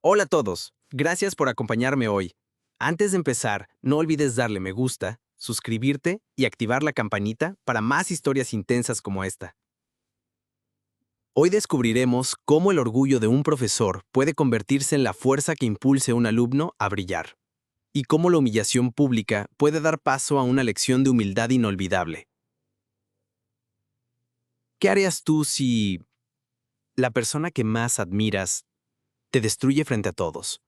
Hola a todos, gracias por acompañarme hoy. Antes de empezar, no olvides darle me gusta, suscribirte y activar la campanita para más historias intensas como esta. Hoy descubriremos cómo el orgullo de un profesor puede convertirse en la fuerza que impulse a un alumno a brillar, y cómo la humillación pública puede dar paso a una lección de humildad inolvidable. ¿Qué harías tú si la persona que más admiras te destruye frente a todos?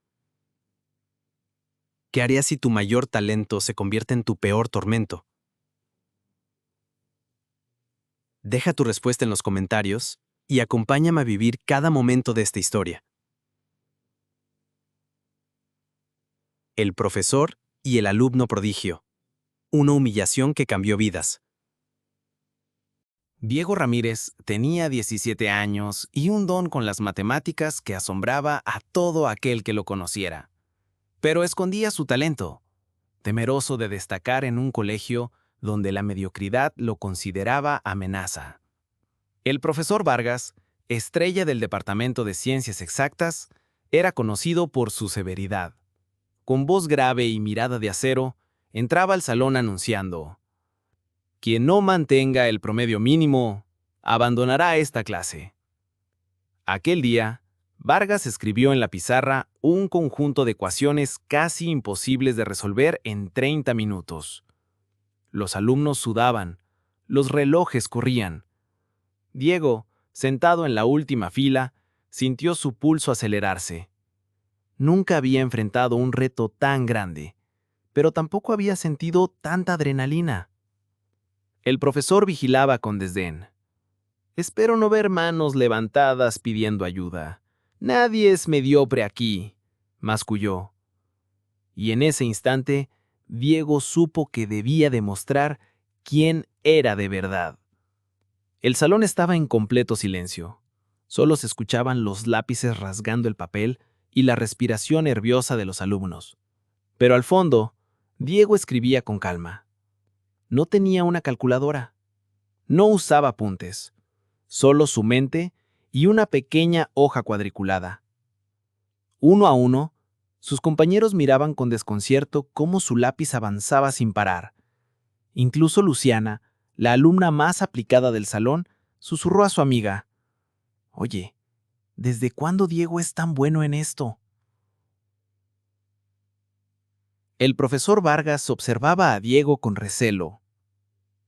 ¿Qué harías si tu mayor talento se convierte en tu peor tormento? Deja tu respuesta en los comentarios y acompáñame a vivir cada momento de esta historia. El profesor y el alumno prodigio. Una humillación que cambió vidas. Diego Ramírez tenía 17 años y un don con las matemáticas que asombraba a todo aquel que lo conociera. Pero escondía su talento, temeroso de destacar en un colegio donde la mediocridad lo consideraba amenaza. El profesor Vargas, estrella del Departamento de Ciencias Exactas, era conocido por su severidad. Con voz grave y mirada de acero, entraba al salón anunciando: quien no mantenga el promedio mínimo, abandonará esta clase. Aquel día, Vargas escribió en la pizarra un conjunto de ecuaciones casi imposibles de resolver en 30 minutos. Los alumnos sudaban, los relojes corrían. Diego, sentado en la última fila, sintió su pulso acelerarse. Nunca había enfrentado un reto tan grande, pero tampoco había sentido tanta adrenalina. El profesor vigilaba con desdén. Espero no ver manos levantadas pidiendo ayuda. Nadie es mediocre aquí, masculló. Y en ese instante, Diego supo que debía demostrar quién era de verdad. El salón estaba en completo silencio. Solo se escuchaban los lápices rasgando el papel y la respiración nerviosa de los alumnos. Pero al fondo, Diego escribía con calma. No tenía una calculadora. No usaba apuntes. Solo su mente y una pequeña hoja cuadriculada. Uno a uno, sus compañeros miraban con desconcierto cómo su lápiz avanzaba sin parar. Incluso Luciana, la alumna más aplicada del salón, susurró a su amiga: «Oye, ¿desde cuándo Diego es tan bueno en esto?». El profesor Vargas observaba a Diego con recelo.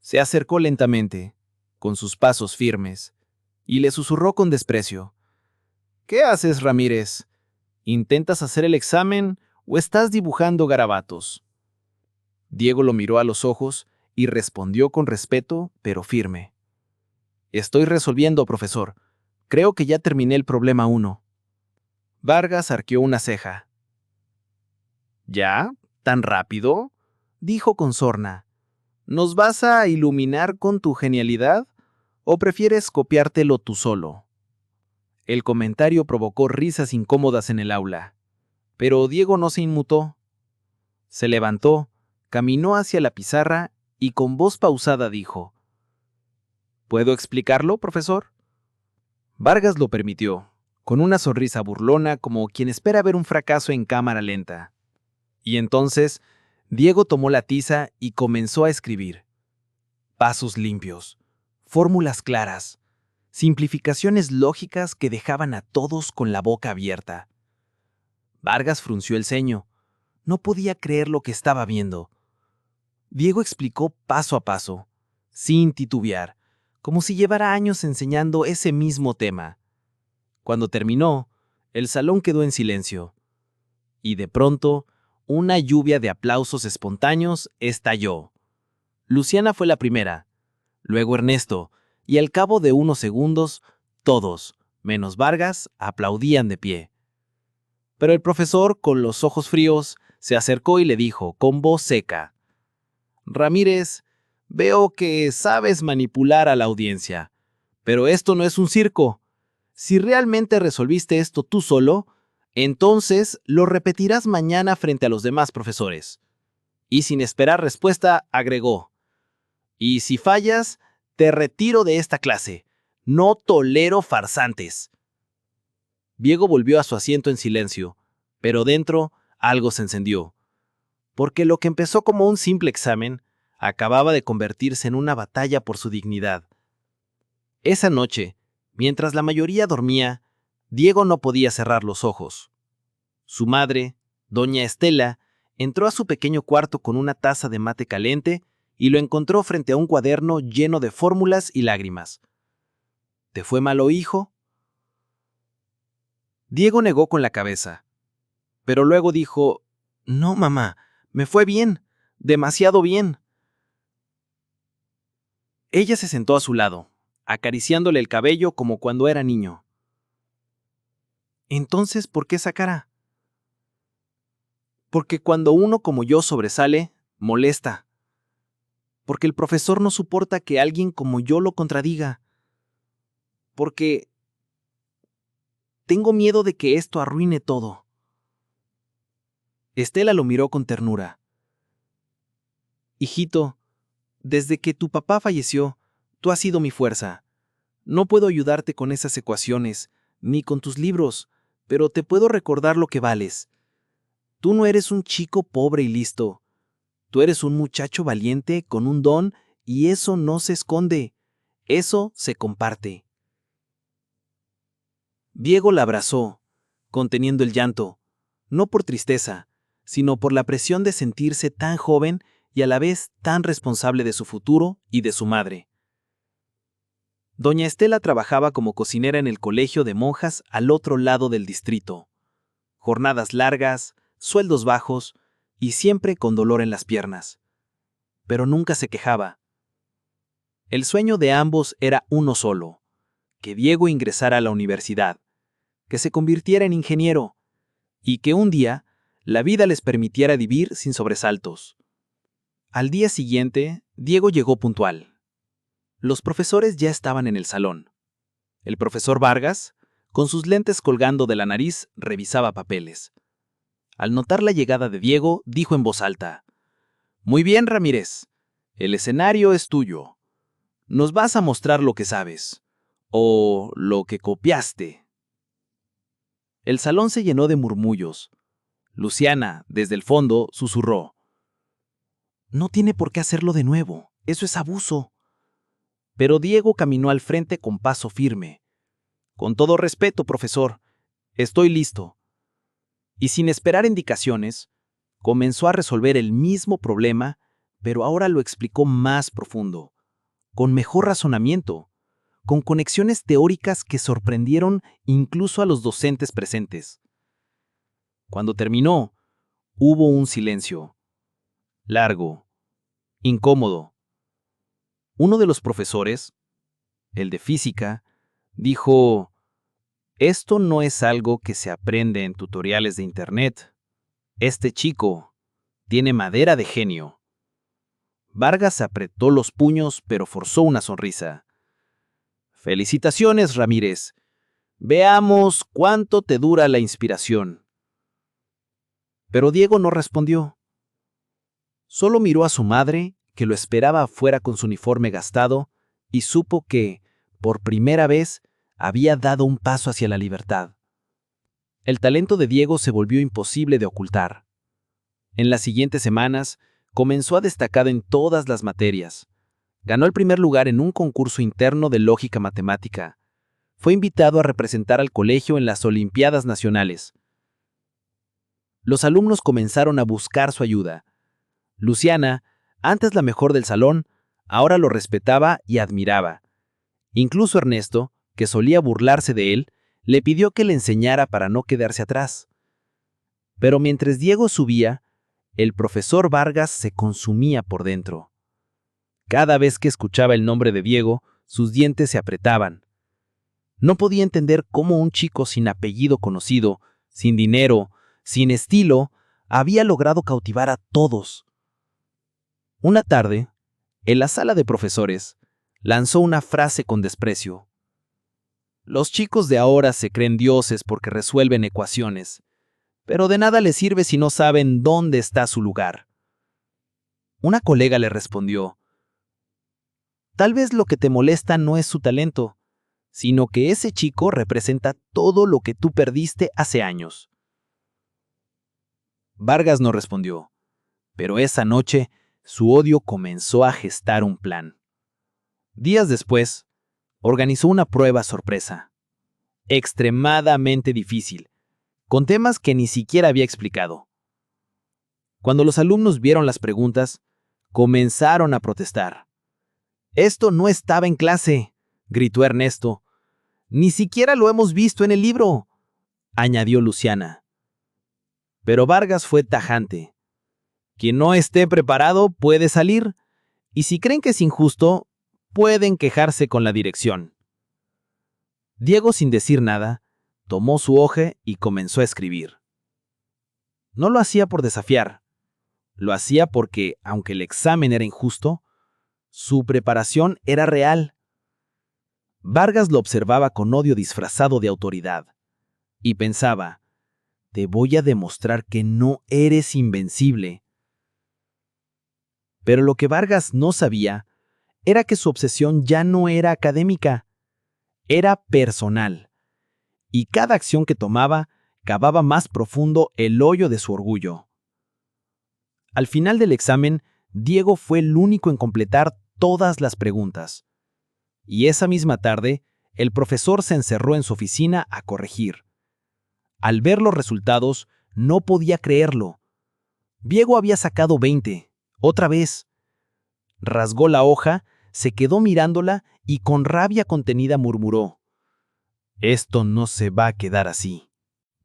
Se acercó lentamente, con sus pasos firmes, y le susurró con desprecio: «¿Qué haces, Ramírez? ¿Intentas hacer el examen o estás dibujando garabatos?». Diego lo miró a los ojos y respondió con respeto, pero firme: «Estoy resolviendo, profesor. Creo que ya terminé el problema 1». Vargas arqueó una ceja. «¿Ya? ¿Tan rápido?», dijo con sorna. «¿Nos vas a iluminar con tu genialidad o prefieres copiártelo tú solo?». El comentario provocó risas incómodas en el aula, pero Diego no se inmutó. Se levantó, caminó hacia la pizarra y con voz pausada dijo: «¿Puedo explicarlo, profesor?». Vargas lo permitió, con una sonrisa burlona como quien espera ver un fracaso en cámara lenta. Y entonces, Diego tomó la tiza y comenzó a escribir. Pasos limpios, fórmulas claras, simplificaciones lógicas que dejaban a todos con la boca abierta. Vargas frunció el ceño. No podía creer lo que estaba viendo. Diego explicó paso a paso, sin titubear, como si llevara años enseñando ese mismo tema. Cuando terminó, el salón quedó en silencio. Y de pronto, una lluvia de aplausos espontáneos estalló. Luciana fue la primera, luego Ernesto, y al cabo de unos segundos, todos, menos Vargas, aplaudían de pie. Pero el profesor, con los ojos fríos, se acercó y le dijo, con voz seca: «Ramírez, veo que sabes manipular a la audiencia, pero esto no es un circo. Si realmente resolviste esto tú solo, entonces lo repetirás mañana frente a los demás profesores». Y sin esperar respuesta, agregó: «Y si fallas, te retiro de esta clase. No tolero farsantes». Diego volvió a su asiento en silencio, Pero dentro algo se encendió, porque lo que empezó como un simple examen acababa de convertirse en una batalla por su dignidad. Esa noche, mientras la mayoría dormía, Diego no podía cerrar los ojos. Su madre, doña Estela, entró a su pequeño cuarto con una taza de mate caliente y lo encontró frente a un cuaderno lleno de fórmulas y lágrimas. ¿Te fue malo, hijo? Diego negó con la cabeza, pero luego dijo, no, mamá, me fue bien, demasiado bien. Ella se sentó a su lado, acariciándole el cabello como cuando era niño. Entonces, ¿por qué esa cara? Porque cuando uno como yo sobresale, molesta. Porque el profesor no soporta que alguien como yo lo contradiga. Porque tengo miedo de que esto arruine todo. Estela lo miró con ternura. Hijito, desde que tu papá falleció, tú has sido mi fuerza. No puedo ayudarte con esas ecuaciones, ni con tus libros, pero te puedo recordar lo que vales. Tú no eres un chico pobre y listo. Tú eres un muchacho valiente con un don y eso no se esconde. Eso se comparte. Diego la abrazó, conteniendo el llanto, no por tristeza, sino por la presión de sentirse tan joven y a la vez tan responsable de su futuro y de su madre. Doña Estela trabajaba como cocinera en el colegio de monjas al otro lado del distrito. Jornadas largas, sueldos bajos y siempre con dolor en las piernas. Pero nunca se quejaba. El sueño de ambos era uno solo, que Diego ingresara a la universidad, que se convirtiera en ingeniero y que un día la vida les permitiera vivir sin sobresaltos. Al día siguiente, Diego llegó puntual. Los profesores ya estaban en el salón. El profesor Vargas, con sus lentes colgando de la nariz, revisaba papeles. Al notar la llegada de Diego, dijo en voz alta, «Muy bien, Ramírez. El escenario es tuyo. Nos vas a mostrar lo que sabes. O lo que copiaste». El salón se llenó de murmullos. Luciana, desde el fondo, susurró, «No tiene por qué hacerlo de nuevo. Eso es abuso». Pero Diego caminó al frente con paso firme. «Con todo respeto, profesor, estoy listo». Y sin esperar indicaciones, comenzó a resolver el mismo problema, pero ahora lo explicó más profundo, con mejor razonamiento, con conexiones teóricas que sorprendieron incluso a los docentes presentes. Cuando terminó, hubo un silencio, largo, incómodo. Uno de los profesores, el de física, dijo, «Esto no es algo que se aprende en tutoriales de internet. Este chico tiene madera de genio». Vargas apretó los puños, pero forzó una sonrisa. «Felicitaciones, Ramírez. Veamos cuánto te dura la inspiración». Pero Diego no respondió. Solo miró a su madre, que lo esperaba afuera con su uniforme gastado, y supo que, por primera vez, había dado un paso hacia la libertad. El talento de Diego se volvió imposible de ocultar. En las siguientes semanas, comenzó a destacar en todas las materias. Ganó el primer lugar en un concurso interno de lógica matemática. Fue invitado a representar al colegio en las Olimpiadas Nacionales. Los alumnos comenzaron a buscar su ayuda. Luciana, antes la mejor del salón, ahora lo respetaba y admiraba. Incluso Ernesto, que solía burlarse de él, le pidió que le enseñara para no quedarse atrás. Pero mientras Diego subía, el profesor Vargas se consumía por dentro. Cada vez que escuchaba el nombre de Diego, sus dientes se apretaban. No podía entender cómo un chico sin apellido conocido, sin dinero, sin estilo, había logrado cautivar a todos. Una tarde, en la sala de profesores, lanzó una frase con desprecio. «Los chicos de ahora se creen dioses porque resuelven ecuaciones, pero de nada les sirve si no saben dónde está su lugar». Una colega le respondió, «Tal vez lo que te molesta no es su talento, sino que ese chico representa todo lo que tú perdiste hace años». Vargas no respondió, pero esa noche su odio comenzó a gestar un plan. Días después, organizó una prueba sorpresa, extremadamente difícil, con temas que ni siquiera había explicado. Cuando los alumnos vieron las preguntas, comenzaron a protestar. «Esto no estaba en clase», gritó Ernesto. «Ni siquiera lo hemos visto en el libro», añadió Luciana. Pero Vargas fue tajante. «Quien no esté preparado puede salir, y si creen que es injusto, pueden quejarse con la dirección». Diego, sin decir nada, tomó su hoja y comenzó a escribir. No lo hacía por desafiar, lo hacía porque, aunque el examen era injusto, su preparación era real. Vargas lo observaba con odio disfrazado de autoridad, y pensaba, «Te voy a demostrar que no eres invencible». Pero lo que Vargas no sabía era que su obsesión ya no era académica, era personal, y cada acción que tomaba cavaba más profundo el hoyo de su orgullo. Al final del examen, Diego fue el único en completar todas las preguntas. Y esa misma tarde, el profesor se encerró en su oficina a corregir. Al ver los resultados, no podía creerlo. Diego había sacado 20, otra vez. Rasgó la hoja, se quedó mirándola y con rabia contenida murmuró: «Esto no se va a quedar así».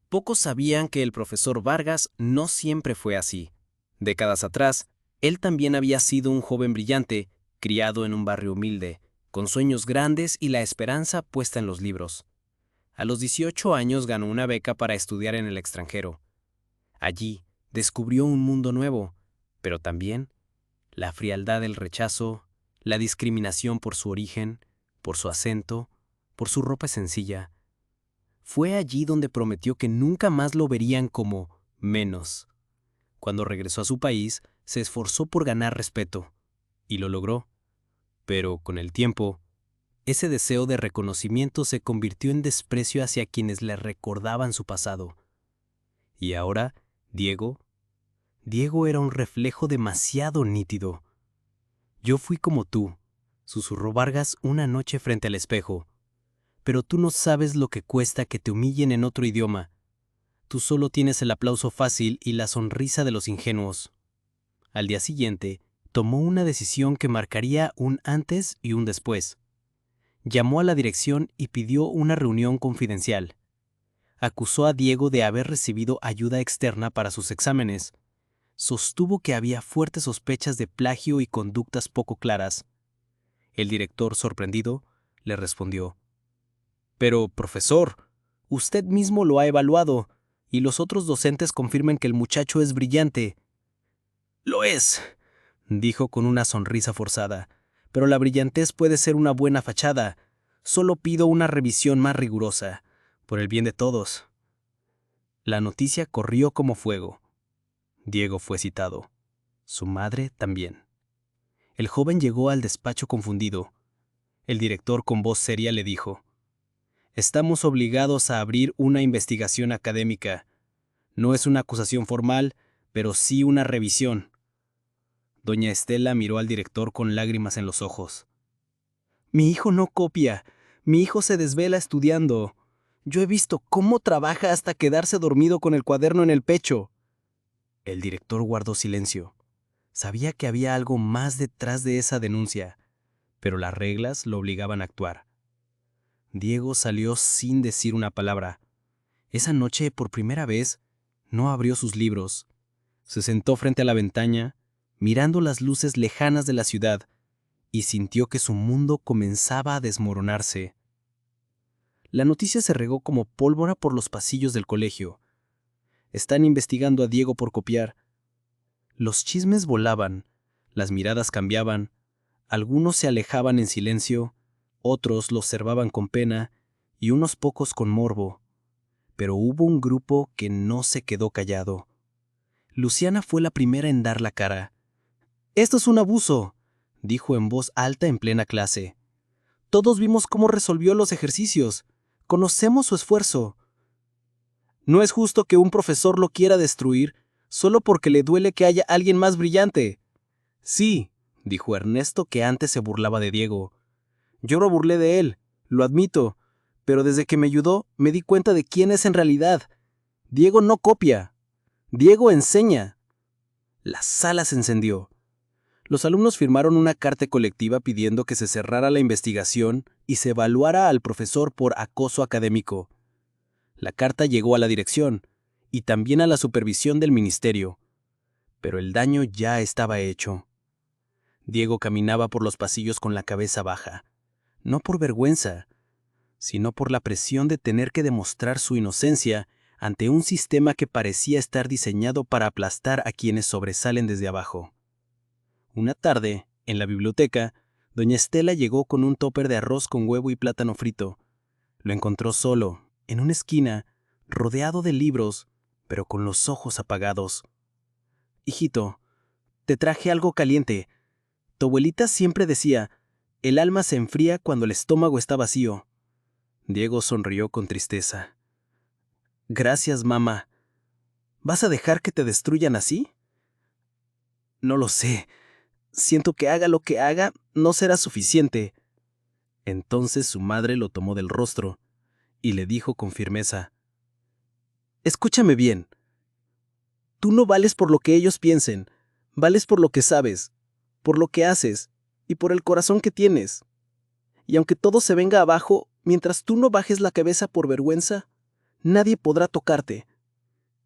Pocos sabían que el profesor Vargas no siempre fue así. Décadas atrás, él también había sido un joven brillante, criado en un barrio humilde, con sueños grandes y la esperanza puesta en los libros. A los 18 años ganó una beca para estudiar en el extranjero. Allí descubrió un mundo nuevo, pero también la frialdad del rechazo, la discriminación por su origen, por su acento, por su ropa sencilla. Fue allí donde prometió que nunca más lo verían como menos. Cuando regresó a su país, se esforzó por ganar respeto, y lo logró. Pero con el tiempo, ese deseo de reconocimiento se convirtió en desprecio hacia quienes le recordaban su pasado. Y ahora, Diego era un reflejo demasiado nítido. «Yo fui como tú», susurró Vargas una noche frente al espejo. «Pero tú no sabes lo que cuesta que te humillen en otro idioma. Tú solo tienes el aplauso fácil y la sonrisa de los ingenuos». Al día siguiente, tomó una decisión que marcaría un antes y un después. Llamó a la dirección y pidió una reunión confidencial. Acusó a Diego de haber recibido ayuda externa para sus exámenes. Sostuvo que había fuertes sospechas de plagio y conductas poco claras. El director, sorprendido, le respondió: «Pero, profesor, usted mismo lo ha evaluado, y los otros docentes confirman que el muchacho es brillante». «Lo es», dijo con una sonrisa forzada, «pero la brillantez puede ser una buena fachada. Solo pido una revisión más rigurosa, por el bien de todos». La noticia corrió como fuego. Diego fue citado. Su madre también. El joven llegó al despacho confundido. El director con voz seria le dijo: «Estamos obligados a abrir una investigación académica. No es una acusación formal, pero sí una revisión». Doña Estela miró al director con lágrimas en los ojos. «Mi hijo no copia. Mi hijo se desvela estudiando. Yo he visto cómo trabaja hasta quedarse dormido con el cuaderno en el pecho». El director guardó silencio. Sabía que había algo más detrás de esa denuncia, pero las reglas lo obligaban a actuar. Diego salió sin decir una palabra. Esa noche, por primera vez, no abrió sus libros. Se sentó frente a la ventana, mirando las luces lejanas de la ciudad, y sintió que su mundo comenzaba a desmoronarse. La noticia se regó como pólvora por los pasillos del colegio. «Están investigando a Diego por copiar». Los chismes volaban, las miradas cambiaban, algunos se alejaban en silencio, otros lo observaban con pena y unos pocos con morbo. Pero hubo un grupo que no se quedó callado. Luciana fue la primera en dar la cara. «Esto es un abuso», dijo en voz alta en plena clase. «Todos vimos cómo resolvió los ejercicios. Conocemos su esfuerzo. No es justo que un profesor lo quiera destruir solo porque le duele que haya alguien más brillante. Sí, dijo Ernesto, que antes se burlaba de Diego. Yo lo burlé de él, lo admito, pero desde que me ayudó me di cuenta de quién es en realidad. Diego no copia. Diego enseña. La sala se encendió. Los alumnos firmaron una carta colectiva pidiendo que se cerrara la investigación y se evaluara al profesor por acoso académico. La carta llegó a la dirección y también a la supervisión del ministerio, pero el daño ya estaba hecho. Diego caminaba por los pasillos con la cabeza baja, no por vergüenza, sino por la presión de tener que demostrar su inocencia ante un sistema que parecía estar diseñado para aplastar a quienes sobresalen desde abajo. Una tarde, en la biblioteca, doña Estela llegó con un tóper de arroz con huevo y plátano frito. Lo encontró solo, en una esquina, rodeado de libros, pero con los ojos apagados. «Hijito, te traje algo caliente. Tu abuelita siempre decía, el alma se enfría cuando el estómago está vacío». Diego sonrió con tristeza. «Gracias, mamá. ¿Vas a dejar que te destruyan así?» «No lo sé. Siento que haga lo que haga, no será suficiente». Entonces su madre lo tomó del rostro y le dijo con firmeza: «Escúchame bien. Tú no vales por lo que ellos piensen, vales por lo que sabes, por lo que haces y por el corazón que tienes. Y aunque todo se venga abajo, mientras tú no bajes la cabeza por vergüenza, nadie podrá tocarte».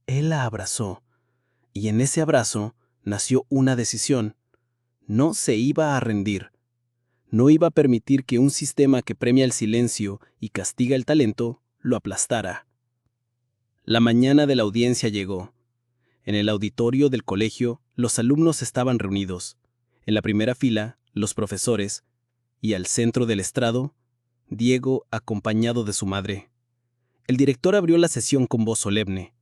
Él la abrazó, y en ese abrazo nació una decisión. No se iba a rendir. No iba a permitir que un sistema que premia el silencio y castiga el talento lo aplastara. La mañana de la audiencia llegó. En el auditorio del colegio, los alumnos estaban reunidos. En la primera fila, los profesores, y al centro del estrado, Diego acompañado de su madre. El director abrió la sesión con voz solemne.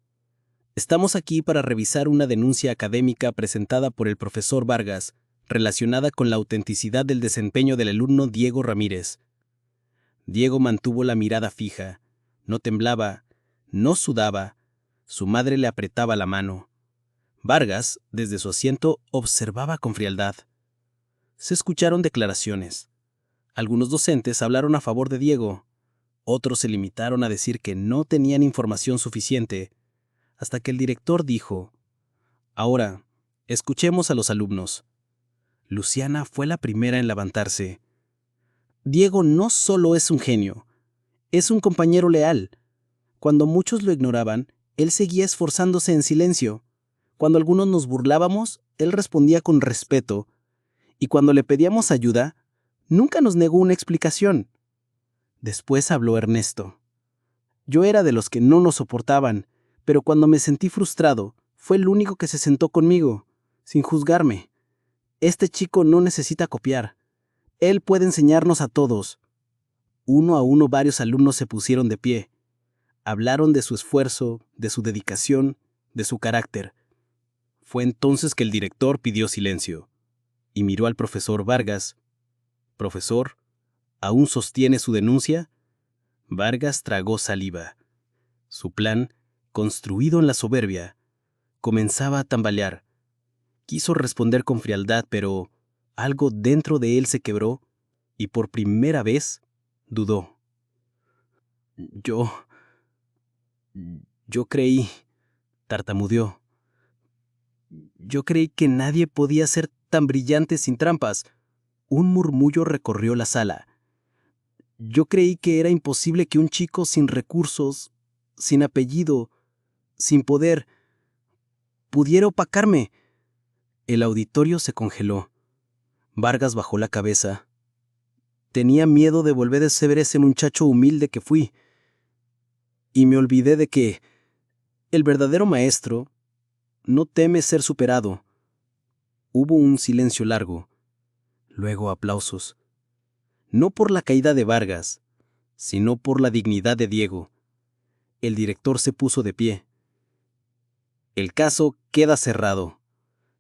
«Estamos aquí para revisar una denuncia académica presentada por el profesor Vargas, relacionada con la autenticidad del desempeño del alumno Diego Ramírez». Diego mantuvo la mirada fija, no temblaba, no sudaba, su madre le apretaba la mano. Vargas, desde su asiento, observaba con frialdad. Se escucharon declaraciones. Algunos docentes hablaron a favor de Diego, otros se limitaron a decir que no tenían información suficiente, hasta que el director dijo: «Ahora, escuchemos a los alumnos». Luciana fue la primera en levantarse. «Diego no solo es un genio, es un compañero leal. Cuando muchos lo ignoraban, él seguía esforzándose en silencio. Cuando algunos nos burlábamos, él respondía con respeto. Y cuando le pedíamos ayuda, nunca nos negó una explicación». Después habló Ernesto. «Yo era de los que no nos soportaban, pero cuando me sentí frustrado, fue el único que se sentó conmigo, sin juzgarme. Este chico no necesita copiar. Él puede enseñarnos a todos». Uno a uno varios alumnos se pusieron de pie. Hablaron de su esfuerzo, de su dedicación, de su carácter. Fue entonces que el director pidió silencio y miró al profesor Vargas. «Profesor, ¿aún sostiene su denuncia?». Vargas tragó saliva. Su plan, construido en la soberbia, comenzaba a tambalear. Quiso responder con frialdad, pero algo dentro de él se quebró y por primera vez dudó. Yo creí, tartamudeó. «Yo creí que nadie podía ser tan brillante sin trampas». Un murmullo recorrió la sala. «Yo creí que era imposible que un chico sin recursos, sin apellido, sin poder, pudiera opacarme». El auditorio se congeló. Vargas bajó la cabeza. «Tenía miedo de volver a ser ese muchacho humilde que fui. Y me olvidé de que el verdadero maestro no teme ser superado». Hubo un silencio largo. Luego aplausos. No por la caída de Vargas, sino por la dignidad de Diego. El director se puso de pie. «El caso queda cerrado.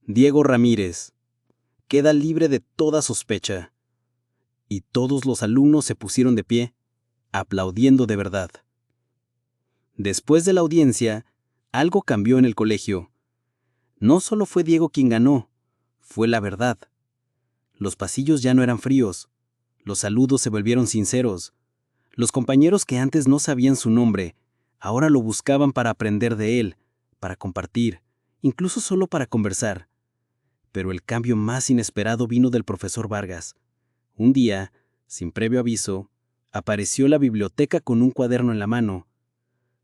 Diego Ramírez queda libre de toda sospecha». Y todos los alumnos se pusieron de pie, aplaudiendo de verdad. Después de la audiencia, algo cambió en el colegio. No solo fue Diego quien ganó, fue la verdad. Los pasillos ya no eran fríos, los saludos se volvieron sinceros. Los compañeros que antes no sabían su nombre, ahora lo buscaban para aprender de él, para compartir, incluso solo para conversar. Pero el cambio más inesperado vino del profesor Vargas. Un día, sin previo aviso, apareció en la biblioteca con un cuaderno en la mano.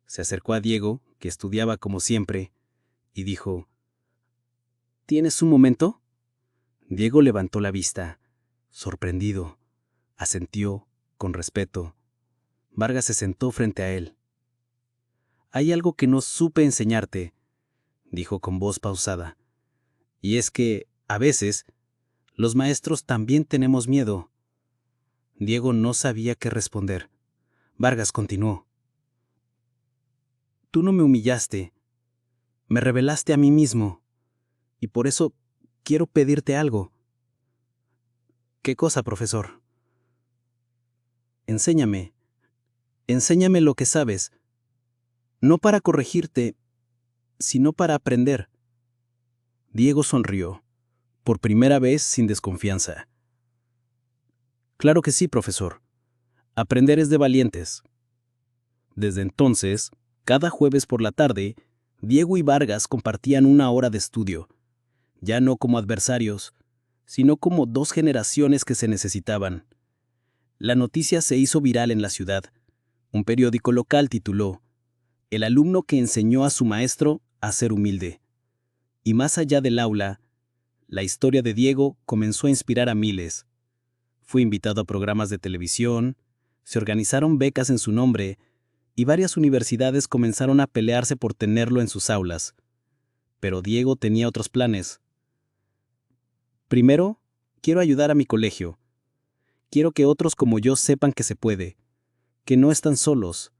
Se acercó a Diego, que estudiaba como siempre, y dijo: ¿Tienes un momento? Diego levantó la vista, sorprendido. Asintió, con respeto. Vargas se sentó frente a él. Hay algo que no supe enseñarte, dijo con voz pausada. Y es que, a veces, los maestros también tenemos miedo. Diego no sabía qué responder. Vargas continuó. Tú no me humillaste. Me revelaste a mí mismo. Y por eso quiero pedirte algo. ¿Qué cosa, profesor? Enséñame. Enséñame lo que sabes. No para corregirte, sino para aprender. Diego sonrió, por primera vez sin desconfianza. Claro que sí, profesor. Aprender es de valientes. Desde entonces, cada jueves por la tarde, Diego y Vargas compartían una hora de estudio, ya no como adversarios, sino como dos generaciones que se necesitaban. La noticia se hizo viral en la ciudad. Un periódico local tituló: El alumno que enseñó a su maestro a ser humilde. Y más allá del aula, la historia de Diego comenzó a inspirar a miles. Fue invitado a programas de televisión, se organizaron becas en su nombre, y varias universidades comenzaron a pelearse por tenerlo en sus aulas. Pero Diego tenía otros planes. Primero, quiero ayudar a mi colegio. Quiero que otros como yo sepan que se puede, que no están solos.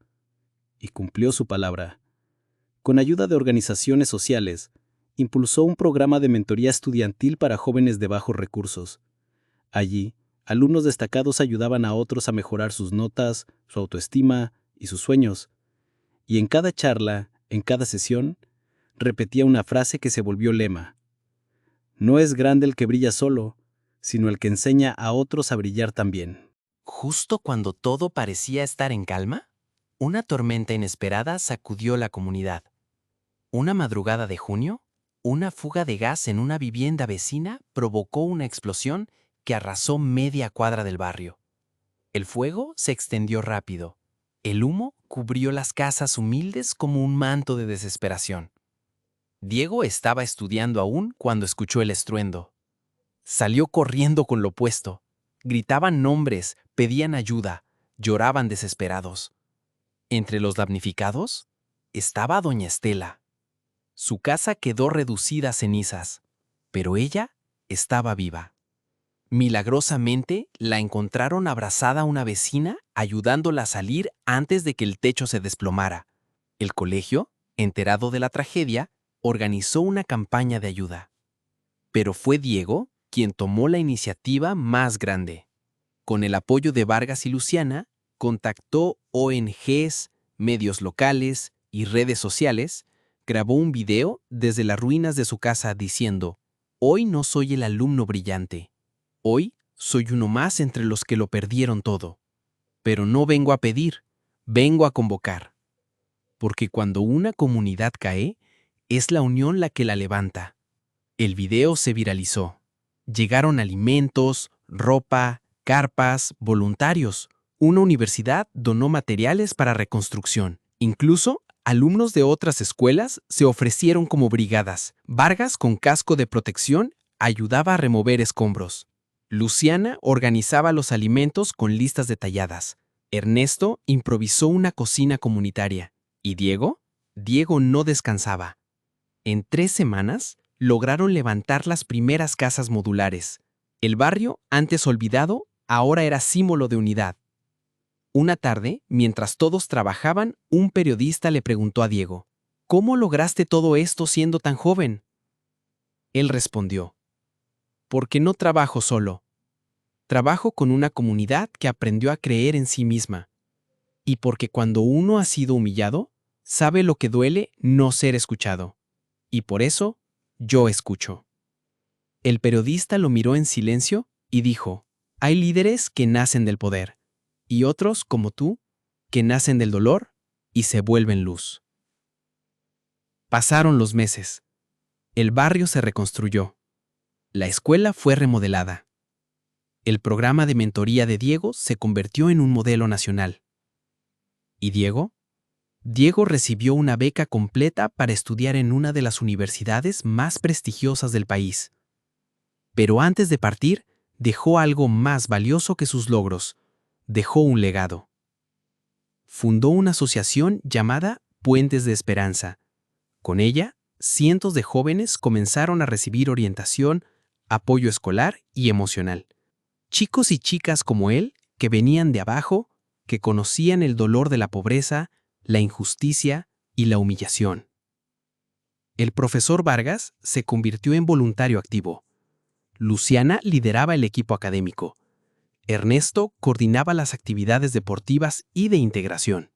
Y cumplió su palabra. Con ayuda de organizaciones sociales, impulsó un programa de mentoría estudiantil para jóvenes de bajos recursos. Allí, alumnos destacados ayudaban a otros a mejorar sus notas, su autoestima y sus sueños. Y en cada charla, en cada sesión, repetía una frase que se volvió lema. No es grande el que brilla solo, sino el que enseña a otros a brillar también. Justo cuando todo parecía estar en calma, una tormenta inesperada sacudió la comunidad. Una madrugada de junio, una fuga de gas en una vivienda vecina provocó una explosión que arrasó media cuadra del barrio. El fuego se extendió rápido. El humo cubrió las casas humildes como un manto de desesperación. Diego estaba estudiando aún cuando escuchó el estruendo. Salió corriendo con lo puesto. Gritaban nombres, pedían ayuda, lloraban desesperados. Entre los damnificados estaba doña Estela. Su casa quedó reducida a cenizas, pero ella estaba viva. Milagrosamente, la encontraron abrazada a una vecina, ayudándola a salir antes de que el techo se desplomara. El colegio, enterado de la tragedia, organizó una campaña de ayuda. Pero fue Diego quien tomó la iniciativa más grande. Con el apoyo de Vargas y Luciana, contactó ONGs, medios locales y redes sociales, grabó un video desde las ruinas de su casa diciendo: «Hoy no soy el alumno brillante. Hoy soy uno más entre los que lo perdieron todo. Pero no vengo a pedir, vengo a convocar. Porque cuando una comunidad cae, es la unión la que la levanta». El video se viralizó. Llegaron alimentos, ropa, carpas, voluntarios. Una universidad donó materiales para reconstrucción. Incluso, alumnos de otras escuelas se ofrecieron como brigadas. Vargas, con casco de protección, ayudaba a remover escombros. Luciana organizaba los alimentos con listas detalladas. Ernesto improvisó una cocina comunitaria. ¿Y Diego? Diego no descansaba. En 3 semanas, lograron levantar las primeras casas modulares. El barrio, antes olvidado, ahora era símbolo de unidad. Una tarde, mientras todos trabajaban, un periodista le preguntó a Diego: «¿Cómo lograste todo esto siendo tan joven?». Él respondió: «Porque no trabajo solo. Trabajo con una comunidad que aprendió a creer en sí misma. Y porque cuando uno ha sido humillado, sabe lo que duele no ser escuchado. Y por eso, yo escucho. El periodista lo miró en silencio y dijo, hay líderes que nacen del poder, y otros, como tú, que nacen del dolor y se vuelven luz. Pasaron los meses. El barrio se reconstruyó. La escuela fue remodelada. El programa de mentoría de Diego se convirtió en un modelo nacional. ¿Y Diego? Diego recibió una beca completa para estudiar en una de las universidades más prestigiosas del país. Pero antes de partir, dejó algo más valioso que sus logros. Dejó un legado. Fundó una asociación llamada Puentes de Esperanza. Con ella, cientos de jóvenes comenzaron a recibir orientación, apoyo escolar y emocional. Chicos y chicas como él, que venían de abajo, que conocían el dolor de la pobreza, la injusticia y la humillación. El profesor Vargas se convirtió en voluntario activo. Luciana lideraba el equipo académico. Ernesto coordinaba las actividades deportivas y de integración.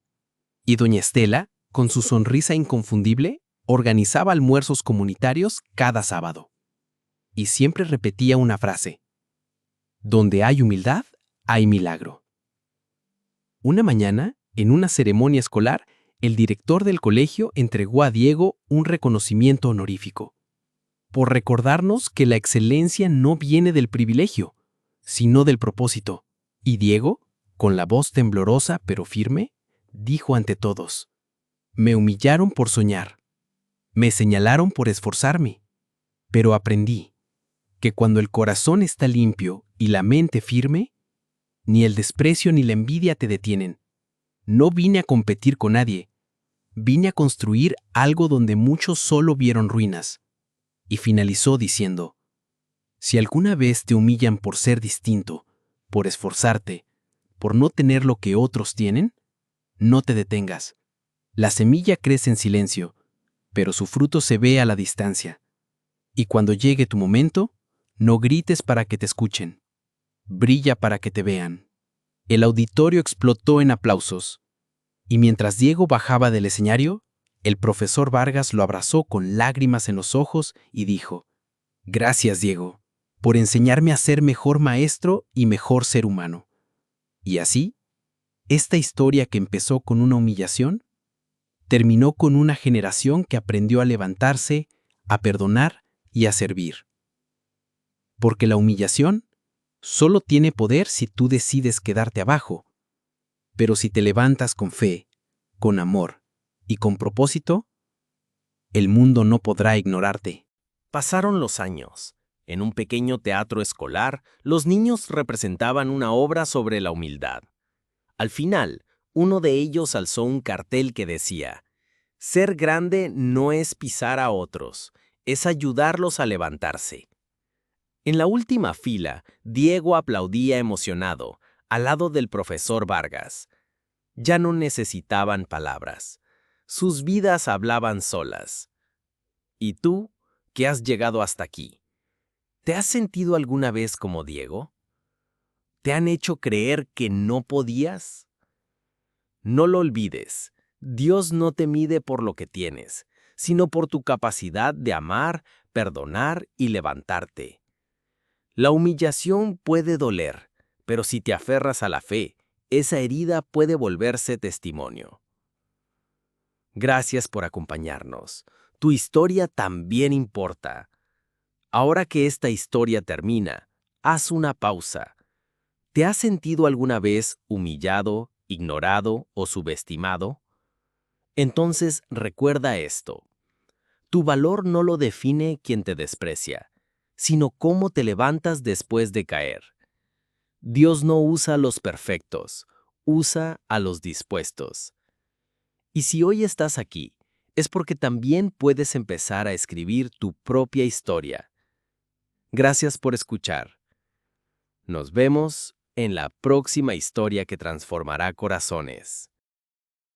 Y doña Estela, con su sonrisa inconfundible, organizaba almuerzos comunitarios cada sábado. Y siempre repetía una frase: donde hay humildad, hay milagro. Una mañana, en una ceremonia escolar, el director del colegio entregó a Diego un reconocimiento honorífico, por recordarnos que la excelencia no viene del privilegio, sino del propósito. Y Diego, con la voz temblorosa pero firme, dijo ante todos: me humillaron por soñar, me señalaron por esforzarme, pero aprendí que cuando el corazón está limpio y la mente firme, ni el desprecio ni la envidia te detienen. No vine a competir con nadie, vine a construir algo donde muchos solo vieron ruinas. Y finalizó diciendo: si alguna vez te humillan por ser distinto, por esforzarte, por no tener lo que otros tienen, no te detengas. La semilla crece en silencio, pero su fruto se ve a la distancia. Y cuando llegue tu momento, no grites para que te escuchen. Brilla para que te vean. El auditorio explotó en aplausos. Y mientras Diego bajaba del escenario, el profesor Vargas lo abrazó con lágrimas en los ojos y dijo: gracias, Diego, por enseñarme a ser mejor maestro y mejor ser humano. Y así, esta historia que empezó con una humillación, terminó con una generación que aprendió a levantarse, a perdonar y a servir. Porque la humillación solo tiene poder si tú decides quedarte abajo. Pero si te levantas con fe, con amor y con propósito, el mundo no podrá ignorarte. Pasaron los años. En un pequeño teatro escolar, los niños representaban una obra sobre la humildad. Al final, uno de ellos alzó un cartel que decía: ser grande no es pisar a otros, es ayudarlos a levantarse. En la última fila, Diego aplaudía emocionado, al lado del profesor Vargas. Ya no necesitaban palabras. Sus vidas hablaban solas. ¿Y tú, que has llegado hasta aquí? ¿Te has sentido alguna vez como Diego? ¿Te han hecho creer que no podías? No lo olvides, Dios no te mide por lo que tienes, sino por tu capacidad de amar, perdonar y levantarte. La humillación puede doler, pero si te aferras a la fe, esa herida puede volverse testimonio. Gracias por acompañarnos. Tu historia también importa. Ahora que esta historia termina, haz una pausa. ¿Te has sentido alguna vez humillado, ignorado o subestimado? Entonces recuerda esto. Tu valor no lo define quien te desprecia, sino cómo te levantas después de caer. Dios no usa a los perfectos, usa a los dispuestos. Y si hoy estás aquí, es porque también puedes empezar a escribir tu propia historia. Gracias por escuchar. Nos vemos en la próxima historia que transformará corazones.